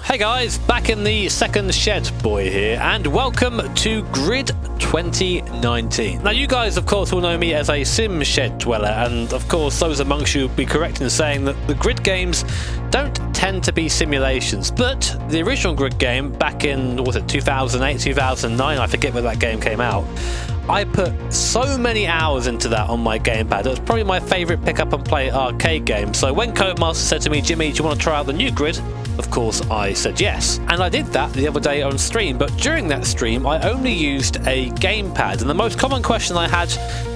Hey guys, back in the second shed boy here, and welcome to Grid 2019. Now you guys of course will know me as a sim shed dweller, and of course those amongst you will be correct in saying that the Grid games don't tend to be simulations, but the original Grid game back in, what was it, 2008, 2009, I forget when that game came out, I put so many hours into that on my gamepad. It was probably my favourite pick up and play arcade game. So when Codemaster said to me, Jimmy, do you want to try out the new Grid? Of course I said yes. And I did that the other day on stream, but during that stream I only used a gamepad. And the most common question I had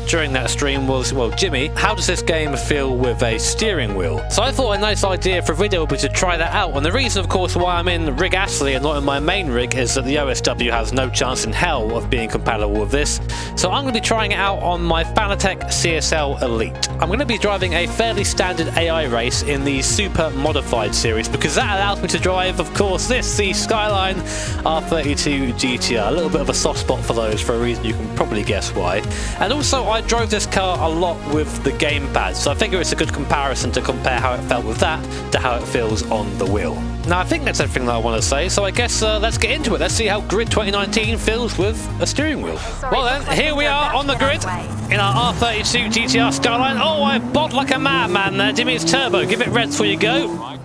during that stream was, well, Jimmy, how does this game feel with a steering wheel? So I thought a nice idea for a video would be to try that out. And the reason, of course, why I'm in Rig Astley and not in my main rig is that the OSW has no chance in hell of being compatible with this. So I'm going to be trying it out on my Fanatec CSL Elite. I'm going to be driving a fairly standard AI race in the Super Modified series because that allows me to drive, of course, the Skyline R32 GTR. A little bit of a soft spot for those for a reason you can probably guess why. And also I drove this car a lot with the gamepad, so I figure it's a good comparison to compare how it felt with that to how it feels on the wheel. Now I think that's everything that I want to say, so I guess let's get into it. Let's see how Grid 2019 feels with a steering wheel. Well then, here we are on the grid in our R32 GTR Skyline. Oh, I bod like a madman there. Jimmy, it's turbo. Give it red before you go.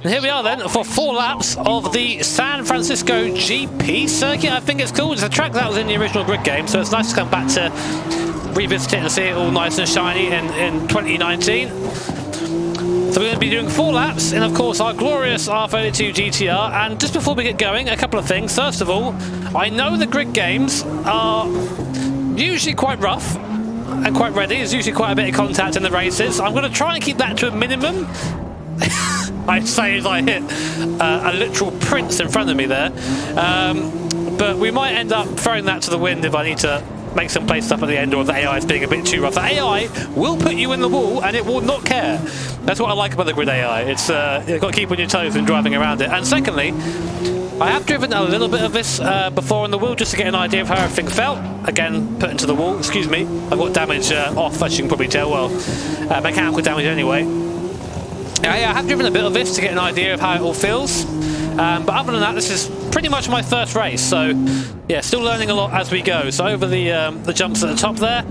And here we are then for 4 laps of the San Francisco GP circuit, I think it's called. It's a track that was in the original Grid game, so it's nice to come back to revisit it and see it all nice and shiny in 2019. So we're going to be doing 4 laps in, of course, our glorious R32 GTR. And just before we get going, a couple of things. First of all, I know the Grid games are usually quite rough and quite ready. There's usually quite a bit of contact in the races. I'm going to try and keep that to a minimum. I say as I hit a literal prince in front of me there. But we might end up throwing that to the wind if I need to make some place up at the end, or if the AI is being a bit too rough. The AI will put you in the wall and it will not care. That's what I like about the Grid AI. It's you've got to keep on your toes when driving around it. And secondly, I have driven a little bit of this before on the wheel just to get an idea of how everything felt. Again, put into the wall. Excuse me, I've got damage off, as you can probably tell. Well, mechanical damage anyway. Yeah, I have driven a bit of this to get an idea of how it all feels. But other than that, this is pretty much my first race, so yeah, still learning a lot as we go. So over the jumps at the top there.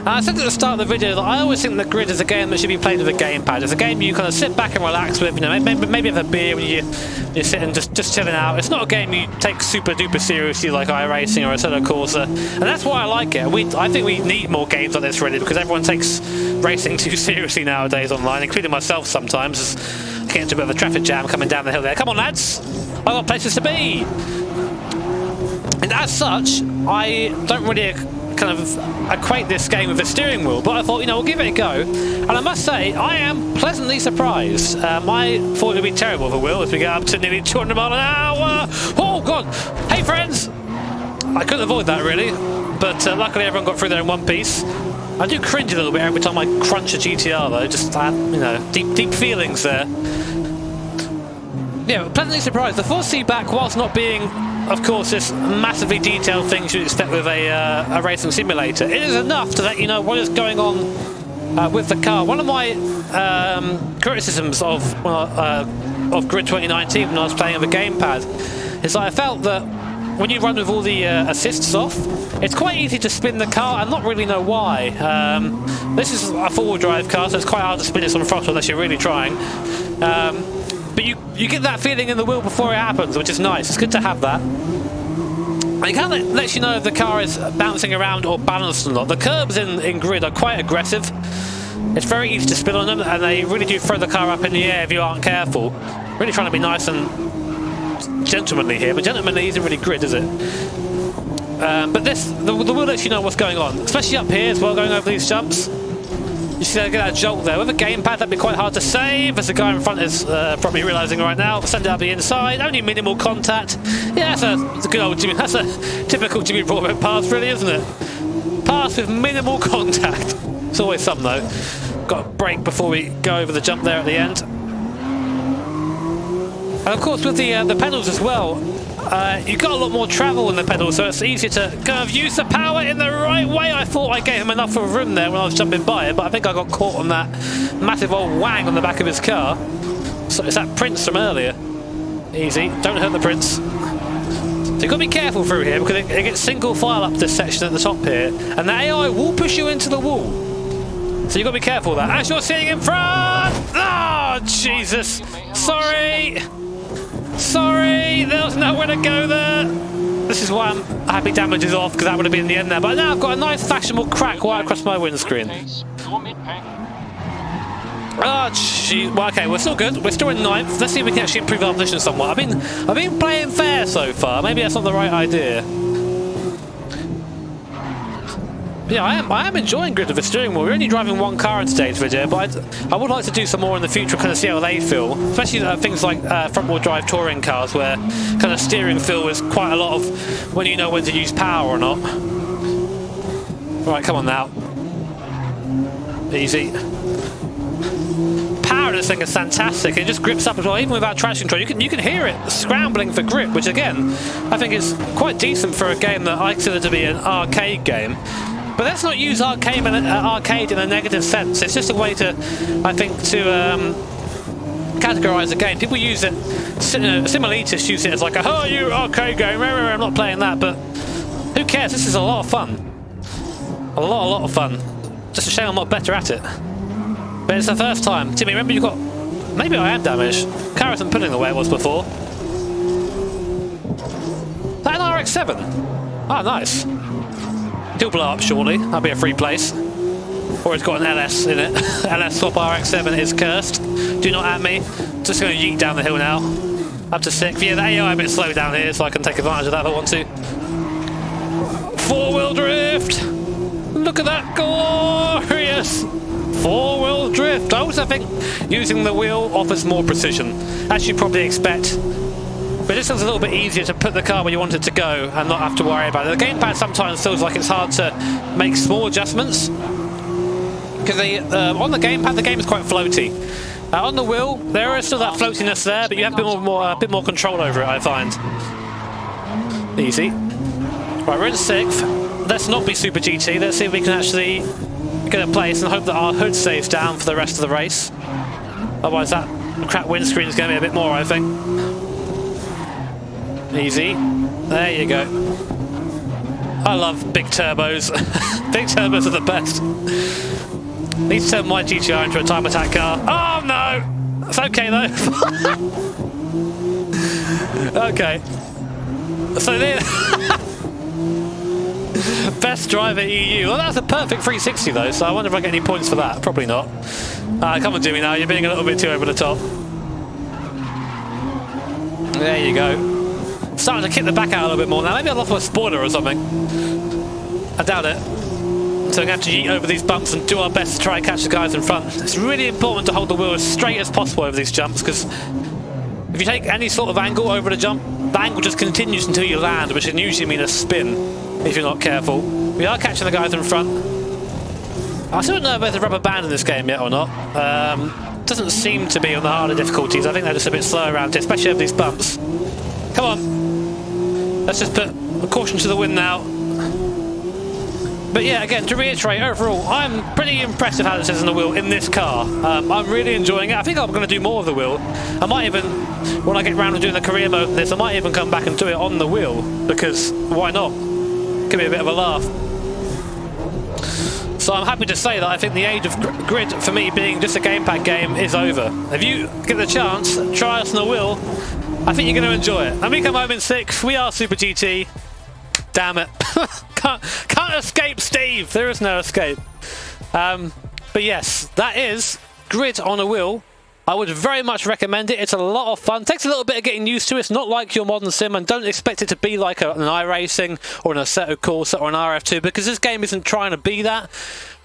I said at the start of the video that I always think that Grid is a game that should be played with a gamepad. It's a game you kind of sit back and relax with, you know, maybe have a beer when you're sitting just chilling out. It's not a game you take super duper seriously like iRacing or Assetto Corsa, and that's why I like it. I think we need more games like this really, because everyone takes racing too seriously nowadays online, including myself sometimes. I get into a bit of a traffic jam coming down the hill there. Come on lads, I've got places to be. And as such, I don't really kind of equate this game with a steering wheel, but I thought, you know, we'll give it a go. And I must say, I am pleasantly surprised. I thought it would be terrible with a wheel as we get up to nearly 200 miles an hour. Oh god! Hey friends! I couldn't avoid that really, but luckily everyone got through there in one piece. I do cringe a little bit every time I crunch a GTR though, just you know, deep feelings there. Yeah, pleasantly surprised. The force feedback, whilst not being, of course, this massively detailed thing you'd expect with a racing simulator, it is enough to let you know what is going on with the car. One of my criticisms of Grid 2019 when I was playing with a gamepad is that I felt that when you run with all the assists off, it's quite easy to spin the car and not really know why. This is a four-wheel drive car, so it's quite hard to spin this on throttle unless you're really trying. But you get that feeling in the wheel before it happens, which is nice. It's good to have that. And it kind of lets you know if the car is bouncing around or balanced or not. The curbs in Grid are quite aggressive. It's very easy to spin on them, and they really do throw the car up in the air if you aren't careful. Really trying to be nice and gentlemanly here, but gentlemanly isn't really Grid, is it? But the wheel lets you know what's going on, especially up here as well, going over these jumps. You see that, get that jolt there. With a gamepad, that'd be quite hard to save, as the guy in front is probably realising right now. Send it up the inside, only minimal contact. Yeah, that's a good old Jimmy. That's a typical Jimmy Broadbent pass, really, isn't it? Pass with minimal contact. It's always some though. Got to brake before we go over the jump there at the end. And of course, with the pedals as well, you've got a lot more travel in the pedals, so it's easier to kind of use the power in the right way. I thought I gave him enough of room there when I was jumping by it, but I think I got caught on that massive old wang on the back of his car. So it's that Prince from earlier. Easy. Don't hurt the prince. So you've got to be careful through here because it gets single file up this section at the top here, and the AI will push you into the wall. So you've got to be careful of that. As you're seeing in front! Oh, Jesus! Sorry! Sorry! There was nowhere to go there! This is why I'm happy damage is off, because that would have been the end there. But now I've got a nice fashionable crack right across my windscreen. Oh, gee. Well, okay, we're still good. We're still in 9th. Let's see if we can actually improve our position somewhat. I've been playing fair so far. Maybe that's not the right idea. Yeah, I am enjoying Grid with the steering wheel. We're only driving one car in today's video, but I would like to do some more in the future, kind of see how they feel. Especially things like front-wheel drive touring cars, where kind of steering feel is quite a lot of when you know when to use power or not. Right, come on now. Easy. Power in this thing is fantastic. It just grips up as well, even without traction control. You can hear it scrambling for grip, which again, I think is quite decent for a game that I consider to be an arcade game. But let's not use arcade in a negative sense. It's just a way to, I think, to categorize a game. People use it, Simulatists use it as like a, oh, you arcade game, I'm not playing that, but who cares? This is a lot of fun. A lot of fun. Just a shame I'm not better at it. But it's the first time. Timmy, remember you got, maybe I am damaged. Car isn't pulling the way it was before. Is that an RX-7? Oh, nice. He'll blow up shortly. That'll be a free place. Or it's got an LS in it. LS swap RX-7 is cursed. Do not at me. Just going to yeet down the hill now. Up to 6th. Yeah, the AI a bit slow down here, so I can take advantage of that if I want to. 4-wheel drift! Look at that, glorious! 4-wheel drift. I also think using the wheel offers more precision, as you probably expect. But this is a little bit easier to put the car where you want it to go and not have to worry about it. The gamepad sometimes feels like it's hard to make small adjustments because on the gamepad the game is quite floaty. On the wheel there is still that floatiness there, but you have a bit more control over it, I find. Easy. Right, we're in 6th. Let's not be Super GT. Let's see if we can actually get a place and hope that our hood stays down for the rest of the race. Otherwise that crap windscreen is going to be a bit more, I think. Easy. There you go. I love big turbos. Big turbos are the best. Need to turn my GTR into a time attack car. Oh no! It's okay though. Okay. So there. Best driver EU. Well, that's a perfect 360 though, so I wonder if I get any points for that. Probably not. Come on, Jimmy, now. You're being a little bit too over the top. There you go. Starting to kick the back out a little bit more now. Maybe I lost my spoiler or something. I doubt it. So we're going to have to yeet over these bumps and do our best to try and catch the guys in front. It's really important to hold the wheel as straight as possible over these jumps, because if you take any sort of angle over the jump, the angle just continues until you land, which can usually mean a spin if you're not careful. We are catching the guys in front. I still don't know if there's a rubber band in this game yet or not. Doesn't seem to be on the harder difficulties. I think they're just a bit slow around here, especially over these bumps. Come on. Let's just put a caution to the wind now. But yeah, again, to reiterate, overall, I'm pretty impressed with how this is in the wheel in this car. I'm really enjoying it. I think I'm going to do more of the wheel. I might even, when I get around to doing the career mode of this, I might even come back and do it on the wheel, because why not? Could be a bit of a laugh. So I'm happy to say that I think the age of Grid, for me, being just a gamepad game, is over. If you get the chance, try us on the wheel. I think you're going to enjoy it. And we come home in 6th. We are Super GT. Damn it. can't escape Steve. There is no escape. But yes, that is Grid on a wheel. I would very much recommend it. It's a lot of fun. Takes a little bit of getting used to. It's not like your modern sim, and don't expect it to be like an iRacing or an Assetto Corsa or an RF2, because this game isn't trying to be that.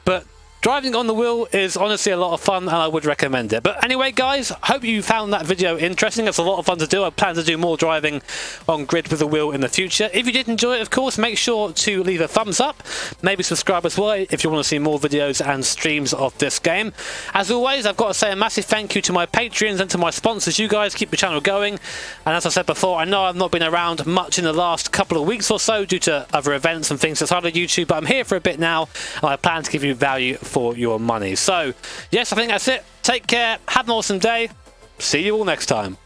But driving on the wheel is honestly a lot of fun, and I would recommend it. But anyway, guys, hope you found that video interesting. It's a lot of fun to do. I plan to do more driving on Grid with the wheel in the future. If you did enjoy it, of course, make sure to leave a thumbs up. Maybe subscribe as well if you want to see more videos and streams of this game. As always, I've got to say a massive thank you to my Patreons and to my sponsors. You guys keep the channel going. And as I said before, I know I've not been around much in the last couple of weeks or so due to other events and things outside of YouTube, but I'm here for a bit now, and I plan to give you value for your money. So yes, I think that's it. Take care, have an awesome day, see you all next time.